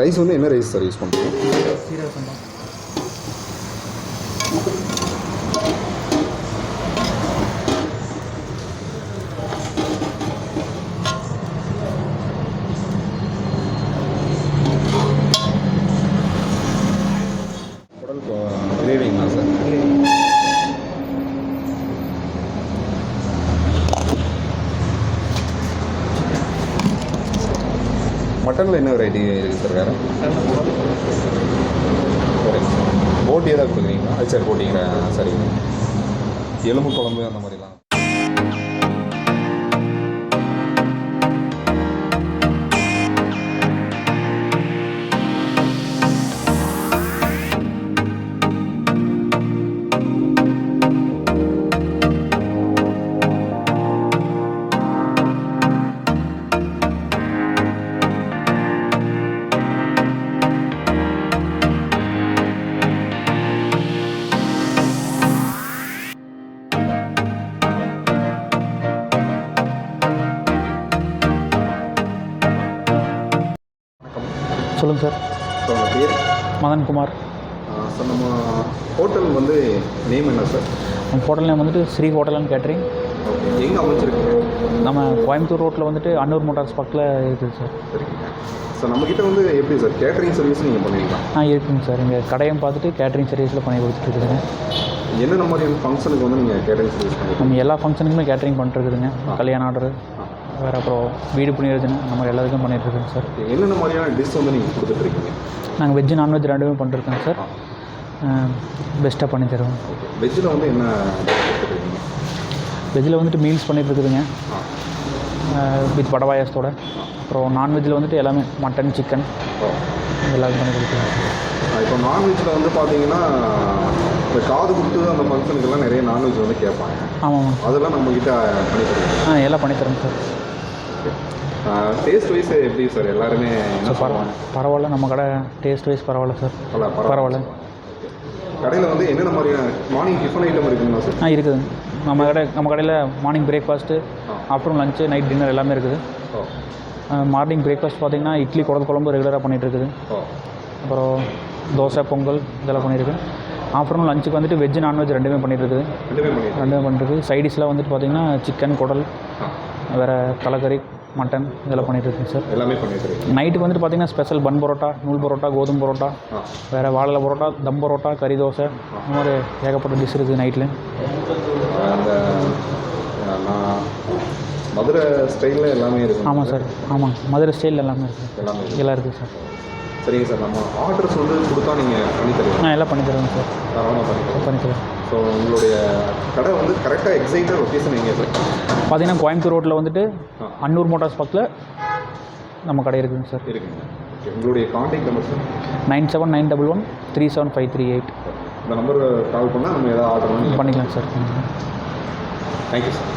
Rice வந்து என்ன rice sir use பண்ணுறீங்க? சீரக சம்பா. குடல் கிரேவிங்களா சார்? மட்டனில் என்ன வெரைட்டி இருக்குது சார் வேறு? போட்டி ஏதாவது கொடுக்குறீங்களா? அது சரி போட்டிங்களா, சரிங்க. எலும்பு குழம்பு அந்த மாதிரிலாம். சொல்லுங்கள் சார். ஸோ உங்கள் பேர்? மதன்குமார். சார் நம்ம ஹோட்டல் வந்து நேம் என்ன சார்? நம்ம ஹோட்டல் நேம் வந்துட்டு Sri hotel and catering. Okay, எங்கே அமைச்சிருக்கீங்க? நம்ம கோயம்புத்தூர் ரோட்டில் வந்துட்டு அன்னூர் மோட்டார்ஸ் பக்கத்தில் இருக்குது சார். சரிங்க சார். நம்மக்கிட்ட வந்து எப்படி சார் கேட்ரிங் சர்வீஸ் நீங்கள் பண்ணுவீங்களா? இருக்குங்க சார். இங்கே கடையும் பார்த்துட்டு கேட்ரிங் சர்வீஸில் பண்ணி கொடுத்துட்ருக்குதுங்க. என்னென்ன மாதிரியான ஃபங்க்ஷனுக்கு வந்து நீங்கள் கேட்ரிங் சர்வீஸ் பண்ணுவீங்க? நம்ம எல்லா ஃபங்க்ஷனுக்குமே கேட்ரிங் பண்ணிட்டுருக்குதுங்க. கல்யாண ஆர்டரு, வேறு அப்புறம் வீடு புண்ணியர்ஜனை, அந்த மாதிரி எல்லாத்துக்கும் பண்ணிகிட்ருக்குங்க சார். என்னென்ன மாதிரியான டிஷ் வந்து நீங்கள் கொடுத்துட்ருக்கீங்க? நாங்கள் வெஜ்ஜு நான்வெஜ் ரெண்டுமே பண்ணிட்டுருக்கோங்க சார். பெஸ்ட்டாக பண்ணி தருவோம். ஓகே, வெஜ்ஜில் வந்து என்ன கொடுத்துட்ருக்கீங்க? வெஜ்ஜில் வந்துட்டு மீல்ஸ் பண்ணிகிட்ருக்குதுங்க வித் வடை பாயாசத்தோட. அப்புறம் நான்வெஜ்ஜில் வந்துட்டு எல்லாமே மட்டன், சிக்கன் எல்லாமே பண்ணி கொடுத்துருங்க. இப்போ நான்வெஜ்ஜில் வந்து பார்த்தீங்கன்னா இந்த காது குத்து அந்த ஃபங்க்ஷனுக்கெல்லாம் நிறைய நான்வெஜ் வந்து கேட்பாங்க. ஆமாம், அதெல்லாம் நம்மக்கிட்ட பண்ணி தருவோம். எல்லாம் பண்ணித்தரோங்க சார். டேஸ்ட் வைஸ் எப்படி சார்? எல்லாருமே என்ன சொல்லுவாங்க? பரவாயில்ல, நம்ம கடை டேஸ்ட் வைஸ் பரவாயில்ல சார். பரவாயில்ல. கடையில் வந்து என்னென்ன மாதிரியான மார்னிங் டிஃபன் ஐட்டம் இருக்குங்களா சார்? இருக்குதுங்க. நம்ம கடையில் morning breakfast, afternoon lunch, night dinner எல்லாமே இருக்குது. மார்னிங் பிரேக்ஃபாஸ்ட் பார்த்திங்கன்னா இட்லி, குடல் குழம்பு ரெகுலராக பண்ணிகிட்ருக்குது. அப்புறம் தோசை, பொங்கல் இதெல்லாம் பண்ணியிருக்கு. ஆஃப்டர்நூன் லஞ்சுக்கு வந்துட்டு வெஜ்ஜு நான்வெஜ் ரெண்டுமே பண்ணிகிட்ருக்குது. ரெண்டுமே பண்ணிட்டுருக்கு. சைடிஷில் வந்துட்டு பார்த்திங்கன்னா சிக்கன், குடல், வேறு தலைக்கறி, மட்டன் இதெல்லாம் பண்ணிகிட்ருக்குங்க சார். எல்லாமே பண்ணிட்டுருக்கு. நைட்டுக்கு வந்துட்டு பார்த்திங்கன்னா ஸ்பெஷல் பன் பரோட்டா, நூல் பரோட்டா, கோதுமை பரோட்டா, வேறு வாழை பரோட்டா, தம் பரோட்டா, கறி தோசை, இந்த மாதிரி ஏகப்பட்ட டிஷ் இருக்குது நைட்டில். அந்த மதுரை ஸ்டைலில் எல்லாமே இருக்குது. ஆமாம் சார். ஆமாம், மதுரை ஸ்டைலில் எல்லாமே இருக்குது. எல்லாம் இருக்குது சார். சரிங்க சார். நம்ம ஆர்டர்ஸ் வந்து கொடுத்தா நீங்கள் பண்ணித்தருவீங்க? எல்லாம் பண்ணித்தருவேங்க சார். தாராளமாக பண்ணித்தரேன். ஸோ உங்களுடைய கடை வந்து கரெக்டாக எக்ஸைட்டாக லொக்கேஷன் எங்கே சார்? பார்த்தீங்கன்னா கோயம்புத்தூர் ரோட்டில் வந்துட்டு அன்னூர் மோட்டார்ஸ் பக்கத்தில் நம்ம கடை இருக்குதுங்க சார். இருக்குங்க. ஓகே, உங்களுடைய கான்டாக்ட் நம்பர் சார்? 9791137538. இந்த நம்பருக்கு கால் பண்ணால் நம்ம ஏதாவது ஆர்டர் பண்ணிக்கலாம் சார். Thank you sir.